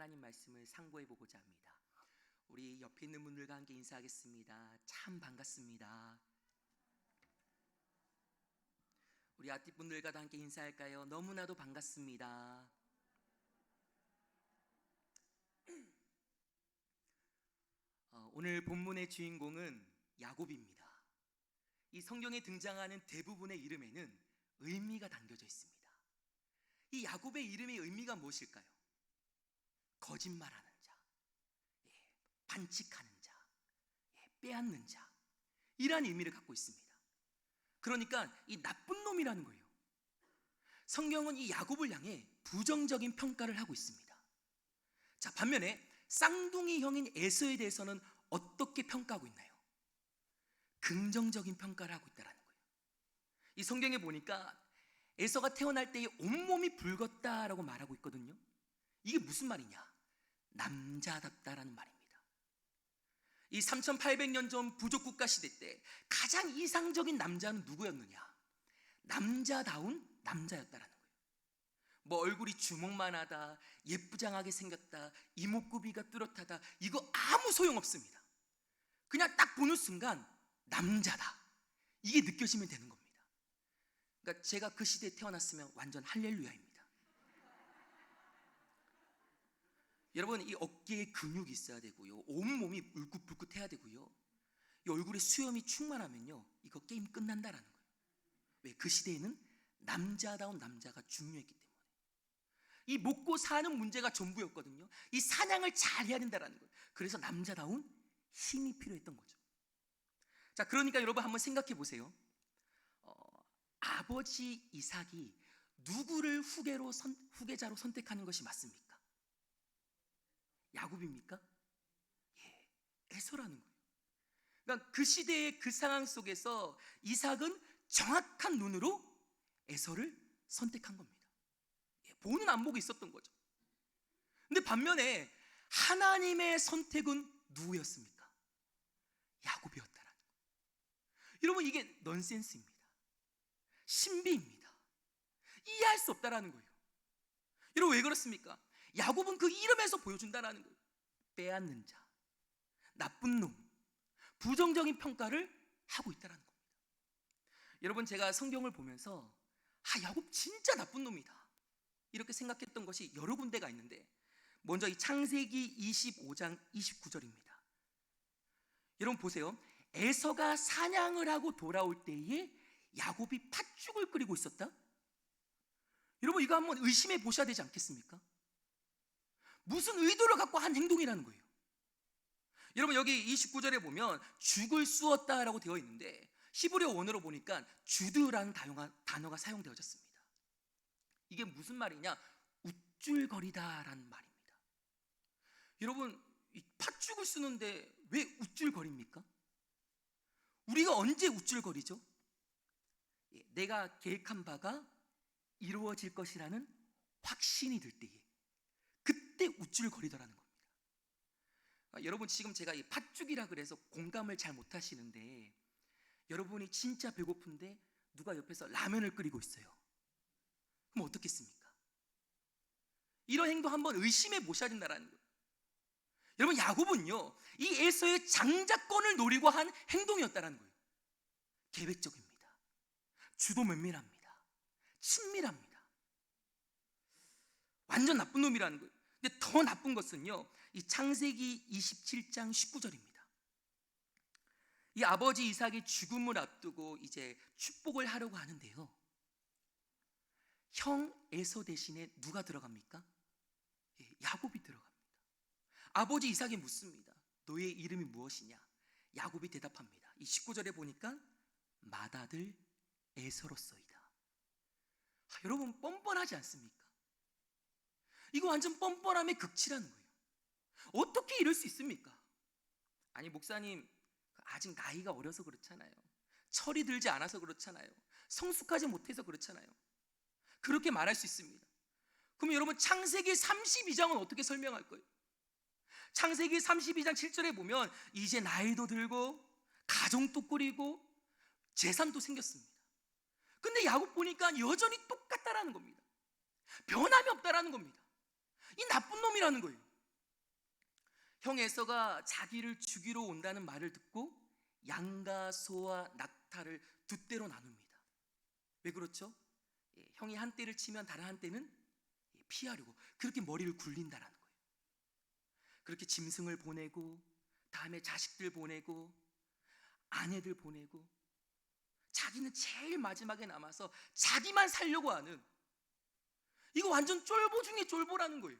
하나님 말씀을 상고해 보고자 합니다. 우리 옆에 있는 분들과 함께 인사하겠습니다. 참 반갑습니다. 우리 앞뒷 분들과도 함께 인사할까요? 너무나도 반갑습니다. 오늘 본문의 주인공은 야곱입니다. 이 성경에 등장하는 대부분의 이름에는 의미가 담겨져 있습니다. 이 야곱의 이름의 의미가 무엇일까요? 거짓말하는 자, 반칙하는 자, 빼앗는 자, 이러한 의미를 갖고 있습니다. 그러니까 이 나쁜 놈이라는 거예요. 성경은 이 야곱을 향해 부정적인 평가를 하고 있습니다. 자, 반면에 쌍둥이 형인 에서에 대해서는 어떻게 평가하고 있나요? 긍정적인 평가를 하고 있다는 거예요. 이 성경에 보니까 에서가 태어날 때에 온몸이 붉었다라고 말하고 있거든요. 이게 무슨 말이냐? 남자답다라는 말입니다. 이 3800년 전 부족국가 시대 때 가장 이상적인 남자는 누구였느냐? 남자다운 남자였다라는 거예요. 뭐 얼굴이 주먹만하다, 예쁘장하게 생겼다, 이목구비가 뚜렷하다, 이거 아무 소용없습니다. 그냥 딱 보는 순간 남자다, 이게 느껴지면 되는 겁니다. 그러니까 제가 그 시대에 태어났으면 완전 할렐루야입니다. 여러분, 이 어깨에 근육이 있어야 되고요, 온몸이 울긋불긋해야 되고요, 이 얼굴에 수염이 충만하면요, 이거 게임 끝난다라는 거예요. 왜? 그 시대에는 남자다운 남자가 중요했기 때문에. 이 먹고 사는 문제가 전부였거든요. 이 사냥을 잘 해야 된다라는 거예요. 그래서 남자다운 힘이 필요했던 거죠. 자, 그러니까 여러분 한번 생각해 보세요. 아버지 이삭이 누구를 후계자로 선택하는 것이 맞습니까? 야곱입니까? 예, 에서라는 거예요. 그러니까 그 시대의 그 상황 속에서 이삭은 정확한 눈으로 에서를 선택한 겁니다. 예, 보는 안목이 있었던 거죠. 근데 반면에 하나님의 선택은 누구였습니까? 야곱이었다라는 거예요. 여러분, 이게 넌센스입니다. 신비입니다. 이해할 수 없다라는 거예요. 여러분, 왜 그렇습니까? 야곱은 그 이름에서 보여준다라는 거예요. 빼앗는 자, 나쁜 놈, 부정적인 평가를 하고 있다라는 겁니다. 여러분, 제가 성경을 보면서 야곱 진짜 나쁜 놈이다, 이렇게 생각했던 것이 여러 군데가 있는데, 먼저 이 창세기 25장 29절입니다. 여러분 보세요. 에서가 사냥을 하고 돌아올 때에 야곱이 팥죽을 끓이고 있었다? 여러분, 이거 한번 의심해 보셔야 되지 않겠습니까? 무슨 의도를 갖고 한 행동이라는 거예요. 여러분, 여기 29절에 보면 죽을 쑤었다라고 되어 있는데 히브리어 원어로 보니까 주드라는 단어가 사용되어졌습니다. 이게 무슨 말이냐? 우쭐거리다라는 말입니다. 여러분, 이 팥죽을 쓰는데 왜 우쭐거립니까? 우리가 언제 우쭐거리죠? 내가 계획한 바가 이루어질 것이라는 확신이 들 때에, 그때 우쭐거리더라는 겁니다. 여러분, 지금 제가 이 팥죽이라 그래서 공감을 잘 못하시는데, 여러분이 진짜 배고픈데 누가 옆에서 라면을 끓이고 있어요. 그럼 어떻겠습니까? 이런 행동 한번 의심해 보셔야 된다는 거예요. 여러분, 야곱은요, 이 에서의 장자권을 노리고 한 행동이었다는 거예요. 계획적입니다. 주도 면밀합니다. 친밀합니다. 완전 나쁜 놈이라는 거예요. 근데 더 나쁜 것은요, 이 창세기 27장 19절입니다. 이 아버지 이삭이 죽음을 앞두고 이제 축복을 하려고 하는데요, 형 에서 대신에 누가 들어갑니까? 야곱이 들어갑니다. 아버지 이삭이 묻습니다. 너의 이름이 무엇이냐? 야곱이 대답합니다. 이 19절에 보니까 맏아들 에서로서이다. 여러분, 뻔뻔하지 않습니까? 이거 완전 뻔뻔함의 극치라는 거예요. 어떻게 이럴 수 있습니까? 아니, 목사님, 아직 나이가 어려서 그렇잖아요. 철이 들지 않아서 그렇잖아요. 성숙하지 못해서 그렇잖아요. 그렇게 말할 수 있습니다. 그럼 여러분, 창세기 32장은 어떻게 설명할 거예요? 창세기 32장 7절에 보면 이제 나이도 들고 가정도 꾸리고 재산도 생겼습니다. 근데 야곱 보니까 여전히 똑같다라는 겁니다. 변함이 없다라는 겁니다. 이 나쁜 놈이라는 거예요. 형 에서가 자기를 죽이러 온다는 말을 듣고 양과 소와 낙타를 두 떼로 나눕니다. 왜 그렇죠? 형이 한 떼를 치면 다른 한 떼는 피하려고 그렇게 머리를 굴린다라는 거예요. 그렇게 짐승을 보내고 다음에 자식들 보내고 아내들 보내고 자기는 제일 마지막에 남아서 자기만 살려고 하는, 이거 완전 쫄보 중에 쫄보라는 거예요.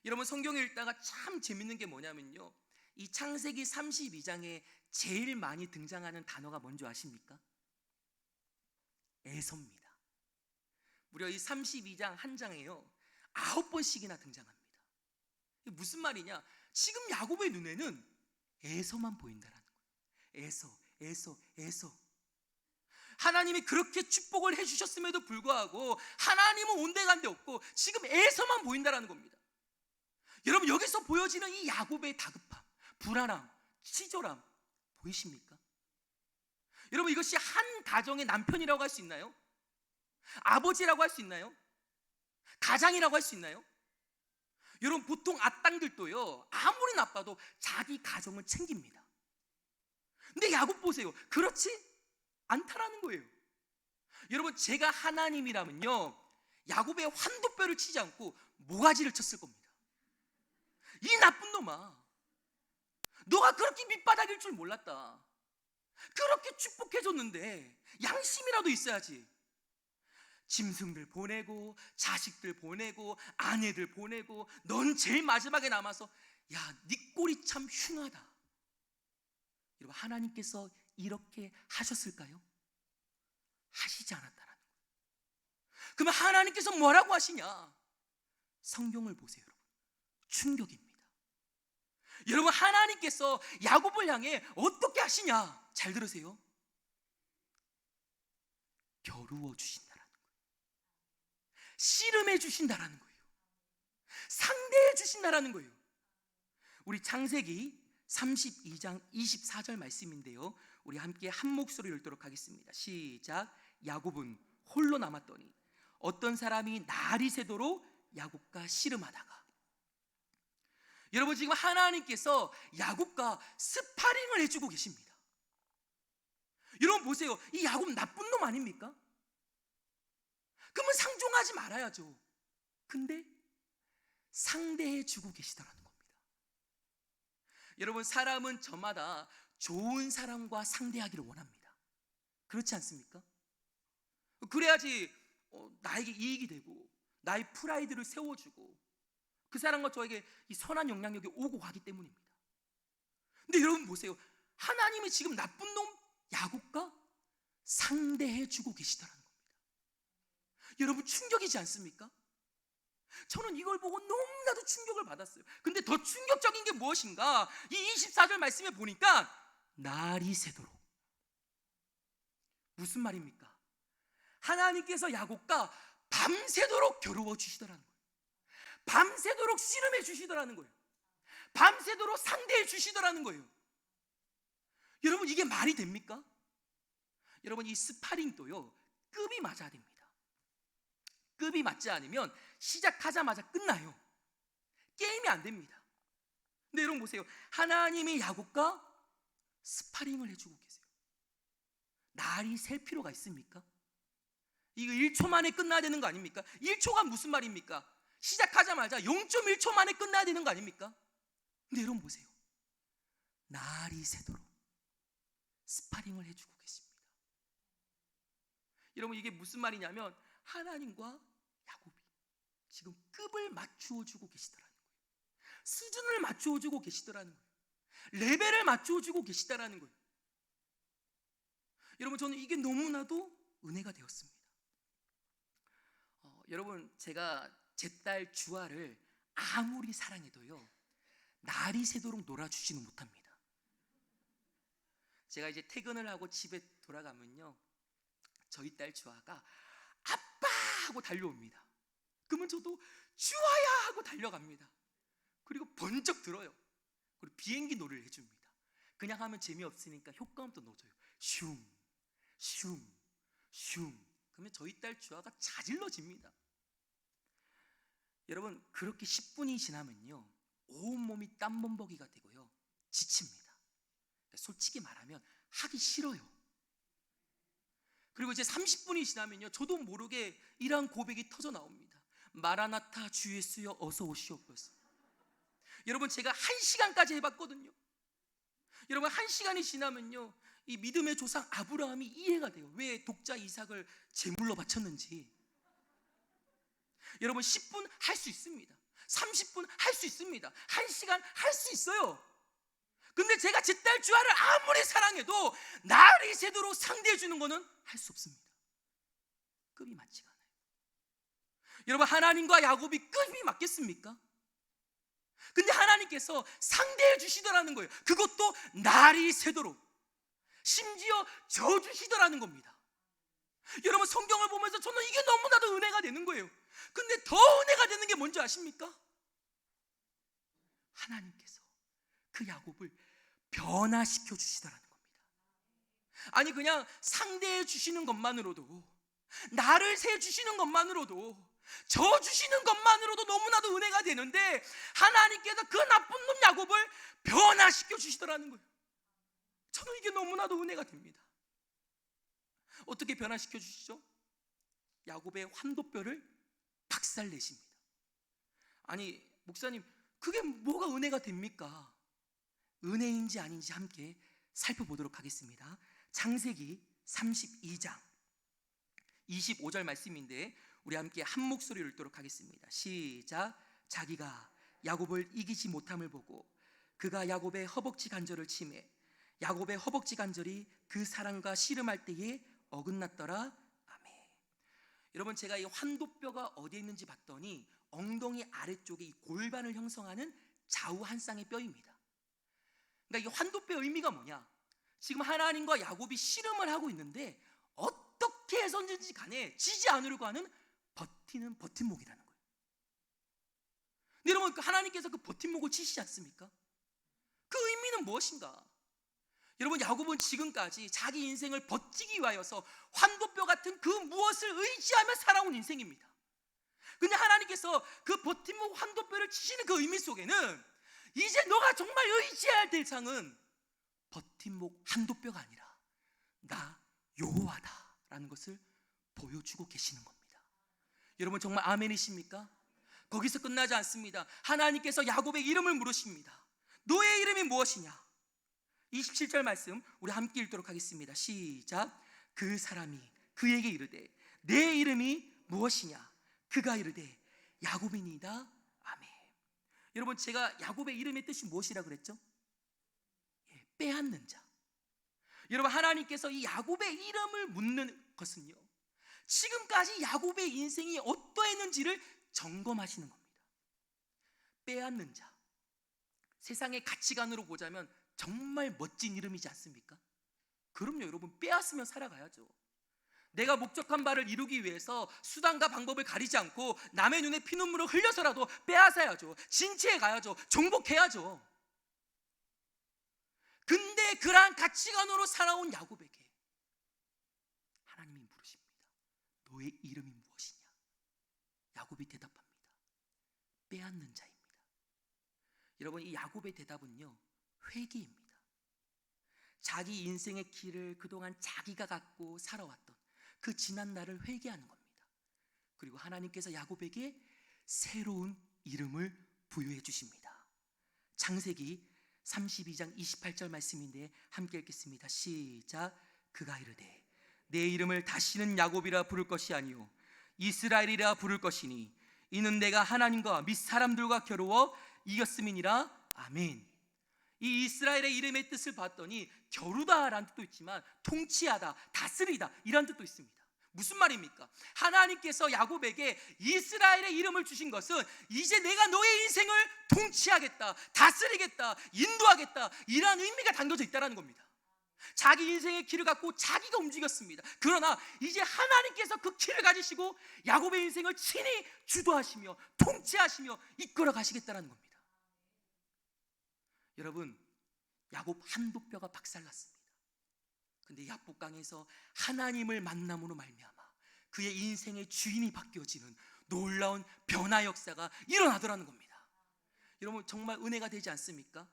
여러분, 성경을 읽다가 참 재밌는 게 뭐냐면요, 이 창세기 32장에 제일 많이 등장하는 단어가 뭔지 아십니까? 에서입니다. 무려 이 32장 한 장에요 9번씩이나 등장합니다. 이게 무슨 말이냐, 지금 야곱의 눈에는 에서만 보인다라는 거예요. 에서. 하나님이 그렇게 축복을 해주셨음에도 불구하고 하나님은 온데간데 없고 지금 에서만 보인다라는 겁니다. 여러분, 여기서 보여지는 이 야곱의 다급함, 불안함, 치졸함 보이십니까? 여러분, 이것이 한 가정의 남편이라고 할 수 있나요? 아버지라고 할 수 있나요? 가장이라고 할 수 있나요? 여러분, 보통 악당들도요, 아무리 나빠도 자기 가정을 챙깁니다. 근데 야곱 보세요, 그렇지 않다라는 거예요. 여러분, 제가 하나님이라면요, 야곱의 환도뼈를 치지 않고 모가지를 쳤을 겁니다. 이 나쁜 놈아, 너가 그렇게 밑바닥일 줄 몰랐다. 그렇게 축복해줬는데 양심이라도 있어야지. 짐승들 보내고 자식들 보내고 아내들 보내고 넌 제일 마지막에 남아서, 야, 네 꼴이 참 흉하다. 여러분, 하나님께서 이렇게 하셨을까요? 하시지 않았다라는 거예요. 그러면 하나님께서 뭐라고 하시냐? 성경을 보세요, 여러분. 충격입니다. 여러분, 하나님께서 야곱을 향해 어떻게 하시냐? 잘 들으세요. 겨루어 주신다라는 거예요. 씨름해 주신다라는 거예요. 상대해 주신다라는 거예요. 우리 창세기 32장 24절 말씀인데요, 우리 함께 한 목소리로 읽도록 하겠습니다. 시작. 야곱은 홀로 남았더니 어떤 사람이 날이 새도록 야곱과 씨름하다가. 여러분, 지금 하나님께서 야곱과 스파링을 해주고 계십니다. 여러분 보세요, 이 야곱 나쁜 놈 아닙니까? 그러면 상종하지 말아야죠. 근데 상대해주고 계시더라는 겁니다. 여러분, 사람은 저마다 좋은 사람과 상대하기를 원합니다. 그렇지 않습니까? 그래야지 나에게 이익이 되고 나의 프라이드를 세워주고 그 사람과 저에게 이 선한 영향력이 오고 가기 때문입니다. 근데 여러분 보세요, 하나님이 지금 나쁜 놈 야곱과 상대해주고 계시더라는 겁니다. 여러분, 충격이지 않습니까? 저는 이걸 보고 너무나도 충격을 받았어요. 근데 더 충격적인 게 무엇인가? 이 24절 말씀에 보니까 날이 새도록. 무슨 말입니까? 하나님께서 야곱과 밤새도록 겨루어 주시더라는 거예요. 밤새도록 씨름해 주시더라는 거예요. 밤새도록 상대해 주시더라는 거예요. 여러분, 이게 말이 됩니까? 여러분, 이 스파링도요, 급이 맞아야 됩니다. 급이 맞지 않으면 시작하자마자 끝나요. 게임이 안 됩니다. 근데 여러분 보세요, 하나님이 야곱과 스파링을 해주고 계세요. 날이 셀 필요가 있습니까? 이거 1초 만에 끝나야 되는 거 아닙니까? 1초가 무슨 말입니까? 시작하자마자 0.1초 만에 끝나야 되는 거 아닙니까? 근데 여러분 보세요, 날이 새도록 스파링을 해주고 계십니다. 여러분, 이게 무슨 말이냐면 하나님과 야곱이 지금 급을 맞추어 주고 계시더라는 거예요. 수준을 맞추어 주고 계시더라는 거예요. 레벨을 맞추어 주고 계시더라는 거예요. 여러분, 저는 이게 너무나도 은혜가 되었습니다. 여러분, 제가 제 딸 주아를 아무리 사랑해도요, 날이 새도록 놀아주지는 못합니다. 제가 이제 퇴근을 하고 집에 돌아가면요, 저희 딸 주아가 아빠 하고 달려옵니다. 그러면 저도 주아야 하고 달려갑니다. 그리고 번쩍 들어요. 그리고 비행기 놀이를 해줍니다. 그냥 하면 재미없으니까 효과음도 넣어줘요. 슝, 슝, 슝. 그러면 저희 딸 주아가 자질러집니다. 여러분, 그렇게 10분이 지나면요, 온몸이 땀범벅이가 되고요, 지칩니다. 솔직히 말하면 하기 싫어요. 그리고 이제 30분이 지나면요, 저도 모르게 이러한 고백이 터져 나옵니다. 마라나타 주 예수여 어서 오시옵소서. 여러분, 제가 1시간까지 해봤거든요. 여러분, 1시간이 지나면요, 이 믿음의 조상 아브라함이 이해가 돼요. 왜 독자 이삭을 제물로 바쳤는지. 여러분, 10분 할 수 있습니다. 30분 할 수 있습니다. 1시간 할 수 있어요. 근데 제가 제 딸 주아를 아무리 사랑해도 나를 새도록 상대해 주는 거는 할 수 없습니다. 급이 맞지가 않아요. 여러분, 하나님과 야곱이 급이 맞겠습니까? 근데 하나님께서 상대해 주시더라는 거예요. 그것도 날이 새도록, 심지어 져주시더라는 겁니다. 여러분, 성경을 보면서 저는 이게 너무나도 은혜가 되는 거예요. 근데 더 은혜가 되는 게 뭔지 아십니까? 하나님께서 그 야곱을 변화시켜 주시더라는 겁니다. 아니, 그냥 상대해 주시는 것만으로도, 나를 세 주시는 것만으로도, 저 주시는 것만으로도 너무나도 은혜가 되는데, 하나님께서 그 나쁜 놈 야곱을 변화시켜 주시더라는 거예요. 저는 이게 너무나도 은혜가 됩니다. 어떻게 변화시켜 주시죠? 야곱의 환도뼈를 박살내십니다. 아니, 목사님, 그게 뭐가 은혜가 됩니까? 은혜인지 아닌지 함께 살펴보도록 하겠습니다. 창세기 32장 25절 말씀인데, 우리 함께 한 목소리로 읽도록 하겠습니다. 시작. 자기가 야곱을 이기지 못함을 보고 그가 야곱의 허벅지 관절을 치매 야곱의 허벅지 관절이 그 사람과 씨름할 때에 어긋났더라. 아멘. 여러분, 제가 이 환도뼈가 어디에 있는지 봤더니 엉덩이 아래쪽에 이 골반을 형성하는 좌우 한 쌍의 뼈입니다. 그러니까 이 환도뼈 의미가 뭐냐? 지금 하나님과 야곱이 씨름을 하고 있는데 어떻게 해서든지 간에 지지 않으려고 하는 버티는 버팀목이라는 거예요. 근데 여러분, 하나님께서 그 버팀목을 치시지 않습니까? 그 의미는 무엇인가? 여러분, 야곱은 지금까지 자기 인생을 버티기 위하여서 환도뼈 같은 그 무엇을 의지하며 살아온 인생입니다. 근데 하나님께서 그 버팀목 환도뼈를 치시는 그 의미 속에는 이제 너가 정말 의지해야 할 대상은 버팀목 환도뼈가 아니라 나 여호와다라는 것을 보여주고 계시는 겁니다. 여러분, 정말 아멘이십니까? 거기서 끝나지 않습니다. 하나님께서 야곱의 이름을 물으십니다. 너의 이름이 무엇이냐? 27절 말씀 우리 함께 읽도록 하겠습니다. 시작. 그 사람이 그에게 이르되 내 이름이 무엇이냐? 그가 이르되 야곱이니이다. 아멘. 여러분, 제가 야곱의 이름의 뜻이 무엇이라 그랬죠? 빼앗는 자. 여러분, 하나님께서 이 야곱의 이름을 묻는 것은요, 지금까지 야곱의 인생이 어떠했는지를 점검하시는 겁니다. 빼앗는 자. 세상의 가치관으로 보자면 정말 멋진 이름이지 않습니까? 그럼요, 여러분, 빼앗으면 살아가야죠. 내가 목적한 바를 이루기 위해서 수단과 방법을 가리지 않고 남의 눈에 피눈물을 흘려서라도 빼앗아야죠. 진치해 가야죠. 정복해야죠. 근데 그러한 가치관으로 살아온 야곱에게 하나님이 물으십니다. 너의 이름이 무엇이냐? 야곱이 대답합니다. 빼앗는 자입니다. 여러분, 이 야곱의 대답은요, 회개입니다. 자기 인생의 길을 그동안 자기가 갖고 살아왔던 그 지난 날을 회개하는 겁니다. 그리고 하나님께서 야곱에게 새로운 이름을 부여해 주십니다. 창세기 32장 28절 말씀인데 함께 읽겠습니다. 시작. 그가 이르되 내 이름을 다시는 야곱이라 부를 것이 아니요 이스라엘이라 부를 것이니 이는 내가 하나님과 및 사람들과 겨루어 이겼음이니라. 아멘. 이 이스라엘의 이름의 뜻을 봤더니 겨루다라는 뜻도 있지만 통치하다, 다스리다 이런 뜻도 있습니다. 무슨 말입니까? 하나님께서 야곱에게 이스라엘의 이름을 주신 것은 이제 내가 너의 인생을 통치하겠다, 다스리겠다, 인도하겠다 이런 의미가 담겨져 있다는 겁니다. 자기 인생의 길을 갖고 자기가 움직였습니다. 그러나 이제 하나님께서 그 길을 가지시고 야곱의 인생을 친히 주도하시며 통치하시며 이끌어 가시겠다는 겁니다. 여러분, 야곱 한도뼈가 박살났습니다. 근데 야복강에서 하나님을 만남으로 말미암아 그의 인생의 주인이 바뀌어지는 놀라운 변화 역사가 일어나더라는 겁니다. 여러분 정말 은혜가 되지 않습니까?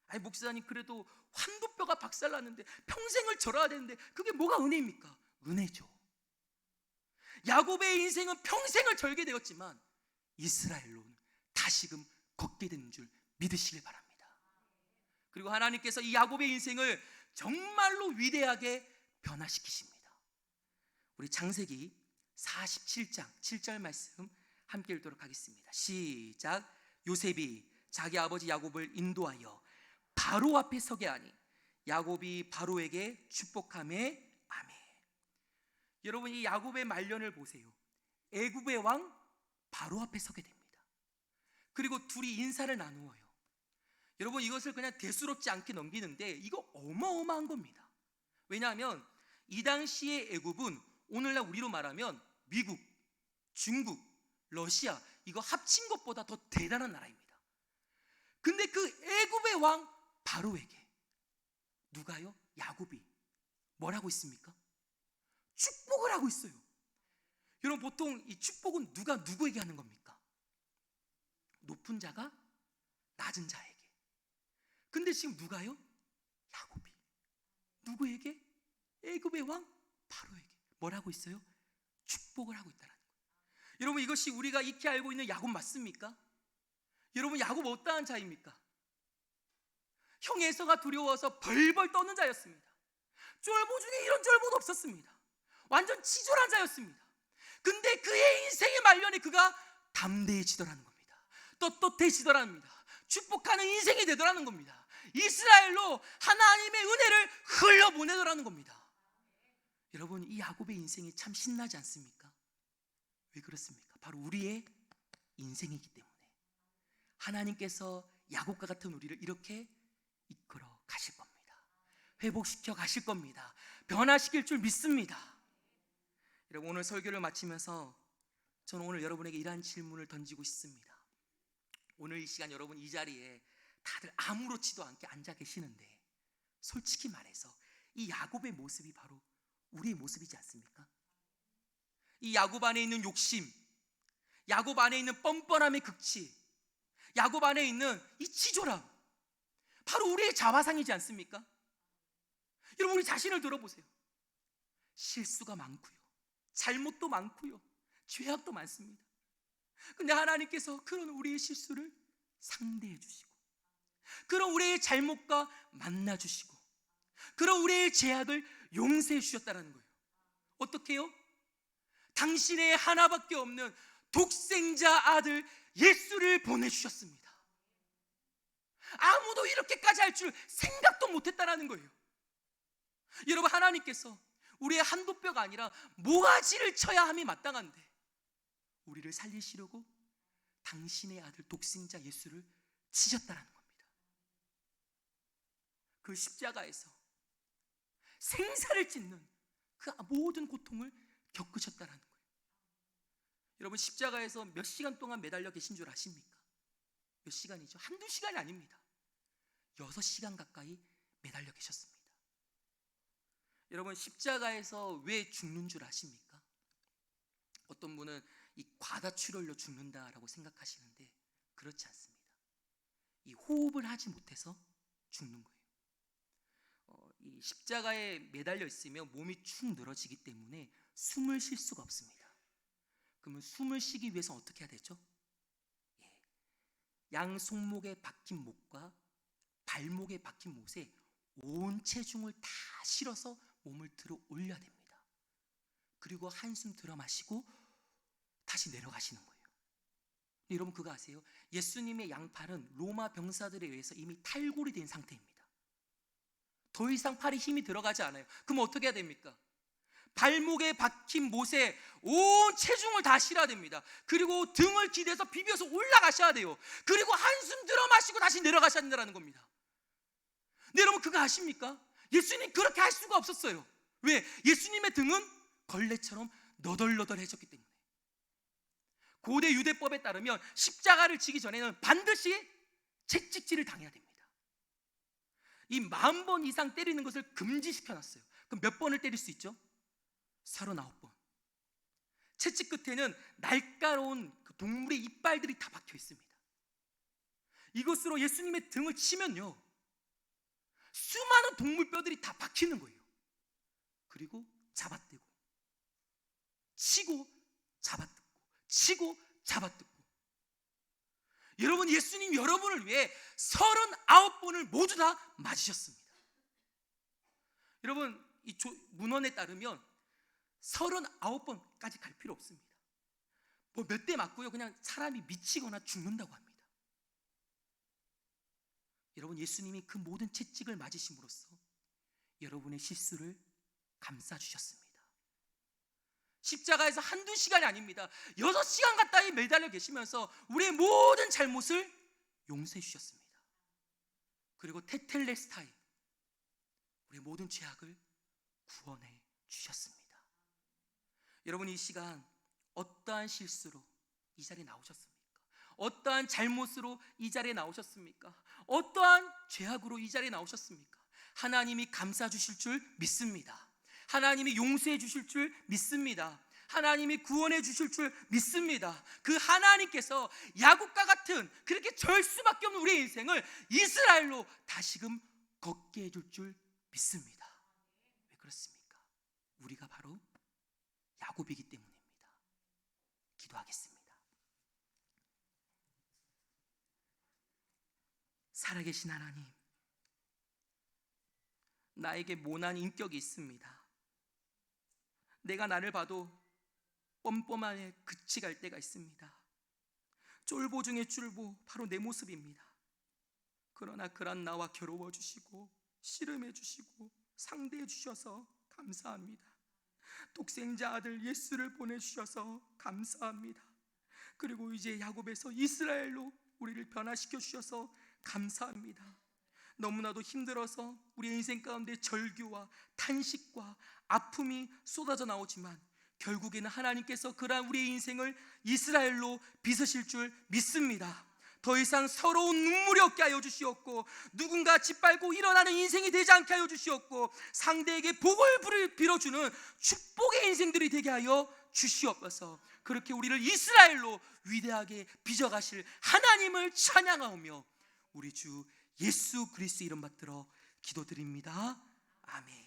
아니 목사님 그래도 환도뼈가 박살났는데 평생을 절어야 되는데 그게 뭐가 은혜입니까? 은혜죠. 야곱의 인생은 평생을 절게 되었지만 이스라엘로는 다시금 걷게 되는 줄 믿으시길 바랍니다. 그리고 하나님께서 이 야곱의 인생을 정말로 위대하게 변화시키십니다. 우리 창세기 47장 7절 말씀 함께 읽도록 하겠습니다. 시작. 요셉이 자기 아버지 야곱을 인도하여 바로 앞에 서게 하니 야곱이 바로에게 축복하매 아멘. 여러분 이 야곱의 말년을 보세요. 애굽의 왕 바로 앞에 서게 됩니다. 그리고 둘이 인사를 나누어요. 여러분 이것을 그냥 대수롭지 않게 넘기는데 이거 어마어마한 겁니다. 왜냐하면 이 당시의 애굽은 오늘날 우리로 말하면 미국, 중국, 러시아 이거 합친 것보다 더 대단한 나라입니다. 근데 그 애굽의 왕 바로에게 누가요? 야곱이 뭐라고 있습니까? 축복을 하고 있어요. 여러분 보통 이 축복은 누가 누구에게 하는 겁니까? 높은 자가 낮은 자에게. 근데 지금 누가요? 야곱이 누구에게? 애굽의 왕 바로에게 뭐라고 있어요? 축복을 하고 있다는 거예요. 여러분 이것이 우리가 익히 알고 있는 야곱 맞습니까? 여러분 야곱 어떠한 자입니까? 형 에서가 두려워서 벌벌 떠는 자였습니다. 쫄보 중에 이런 쫄보도 없었습니다. 완전 치졸한 자였습니다. 근데 그의 인생의 말년에 그가 담대해지더라는 겁니다. 떳떳해지더라는 겁니다. 축복하는 인생이 되더라는 겁니다. 이스라엘로 하나님의 은혜를 흘려보내더라는 겁니다. 여러분 이 야곱의 인생이 참 신나지 않습니까? 왜 그렇습니까? 바로 우리의 인생이기 때문에 하나님께서 야곱과 같은 우리를 이렇게 이끌어 가실 겁니다. 회복시켜 가실 겁니다. 변화시킬 줄 믿습니다. 여러분 오늘 설교를 마치면서 저는 오늘 여러분에게 이러한 질문을 던지고 싶습니다. 오늘 이 시간 여러분 이 자리에 다들 아무렇지도 않게 앉아 계시는데 솔직히 말해서 이 야곱의 모습이 바로 우리의 모습이지 않습니까? 이 야곱 안에 있는 욕심, 야곱 안에 있는 뻔뻔함의 극치, 야곱 안에 있는 이 치졸함 바로 우리의 자화상이지 않습니까? 여러분 우리 자신을 들어보세요. 실수가 많고요, 잘못도 많고요, 죄악도 많습니다. 근데 하나님께서 그런 우리의 실수를 상대해 주시고 그런 우리의 잘못과 만나 주시고 그런 우리의 죄악을 용서해 주셨다는 거예요. 어떻게 해요? 당신의 하나밖에 없는 독생자 아들 예수를 보내주셨습니다. 아무도 이렇게까지 할 줄 생각도 못했다는 거예요. 여러분 하나님께서 우리의 한두 뼈가 아니라 모가지를 쳐야 함이 마땅한데 우리를 살리시려고 당신의 아들 독생자 예수를 치셨다는 겁니다. 그 십자가에서 생사를 찢는 그 모든 고통을 겪으셨다는 거예요. 여러분 십자가에서 몇 시간 동안 매달려 계신 줄 아십니까? 몇 시간이죠? 한두 시간이 아닙니다. 6시간 가까이 매달려 계셨습니다. 여러분 십자가에서 왜 죽는 줄 아십니까? 어떤 분은 이 과다출혈로 죽는다라고 생각하시는데 그렇지 않습니다. 이 호흡을 하지 못해서 죽는 거예요. 이 십자가에 매달려 있으면 몸이 축 늘어지기 때문에 숨을 쉴 수가 없습니다. 그러면 숨을 쉬기 위해서 어떻게 해야 되죠? 양 손목에 박힌 목과 발목에 박힌 못에 온 체중을 다 실어서 몸을 들어 올려야 됩니다. 그리고 한숨 들어 마시고 다시 내려가시는 거예요. 여러분 그거 아세요? 예수님의 양팔은 로마 병사들에 의해서 이미 탈골이 된 상태입니다. 더 이상 팔에 힘이 들어가지 않아요. 그럼 어떻게 해야 됩니까? 발목에 박힌 못에 온 체중을 다 실어야 됩니다. 그리고 등을 기대서 비벼서 올라가셔야 돼요. 그리고 한숨 들어 마시고 다시 내려가셔야 된다는 겁니다. 근데 여러분 그거 아십니까? 예수님 그렇게 할 수가 없었어요. 왜? 예수님의 등은 걸레처럼 너덜너덜해졌기 때문에. 고대 유대법에 따르면 십자가를 지기 전에는 반드시 채찍질을 당해야 됩니다. 이 40번 이상 때리는 것을 금지시켜놨어요. 그럼 몇 번을 때릴 수 있죠? 39번. 채찍 끝에는 날카로운 그 동물의 이빨들이 다 박혀 있습니다. 이것으로 예수님의 등을 치면요, 수많은 동물 뼈들이 다 박히는 거예요. 그리고 잡아떼고 치고 잡아뜯고 치고 잡아뜯고. 여러분, 예수님 여러분을 위해 39번을 모두 다 맞으셨습니다. 여러분, 이 문헌에 따르면 39번까지 갈 필요 없습니다. 뭐 몇 대 맞고요, 그냥 사람이 미치거나 죽는다고 합니다. 여러분, 예수님이 그 모든 채찍을 맞으심으로써 여러분의 실수를 감싸주셨습니다. 십자가에서 한두 시간이 아닙니다. 6시간 가까이 매달려 계시면서 우리의 모든 잘못을 용서해 주셨습니다. 그리고 테텔레스타이, 우리의 모든 죄악을 구원해 주셨습니다. 여러분, 이 시간 어떠한 실수로 이 자리에 나오셨습니까? 어떠한 잘못으로 이 자리에 나오셨습니까? 어떠한 죄악으로 이 자리에 나오셨습니까? 하나님이 감싸 주실 줄 믿습니다. 하나님이 용서해 주실 줄 믿습니다. 하나님이 구원해 주실 줄 믿습니다. 그 하나님께서 야곱과 같은 그렇게 절 수밖에 없는 우리의 인생을 이스라엘로 다시금 걷게 해줄 줄 믿습니다. 왜 그렇습니까? 우리가 바로 야곱이기 때문입니다. 기도하겠습니다. 살아계신 하나님, 나에게 모난 인격이 있습니다. 내가 나를 봐도 뻔뻔하게 그치갈 때가 있습니다. 쫄보 중에 쫄보, 바로 내 모습입니다. 그러나 그런 나와 겨루어 주시고 씨름해 주시고 상대해 주셔서 감사합니다. 독생자 아들 예수를 보내주셔서 감사합니다. 그리고 이제 야곱에서 이스라엘로 우리를 변화시켜 주셔서 감사합니다. 너무나도 힘들어서 우리 인생 가운데 절규와 탄식과 아픔이 쏟아져 나오지만 결국에는 하나님께서 그러한 우리의 인생을 이스라엘로 빚으실 줄 믿습니다. 더 이상 서러운 눈물이 없게 하여 주시옵고, 누군가 짓밟고 일어나는 인생이 되지 않게 하여 주시옵고, 상대에게 복을 빌어주는 축복의 인생들이 되게 하여 주시옵소서. 그렇게 우리를 이스라엘로 위대하게 빚어가실 하나님을 찬양하오며 우리 주 예수 그리스도 이름 받들어 기도드립니다. 아멘.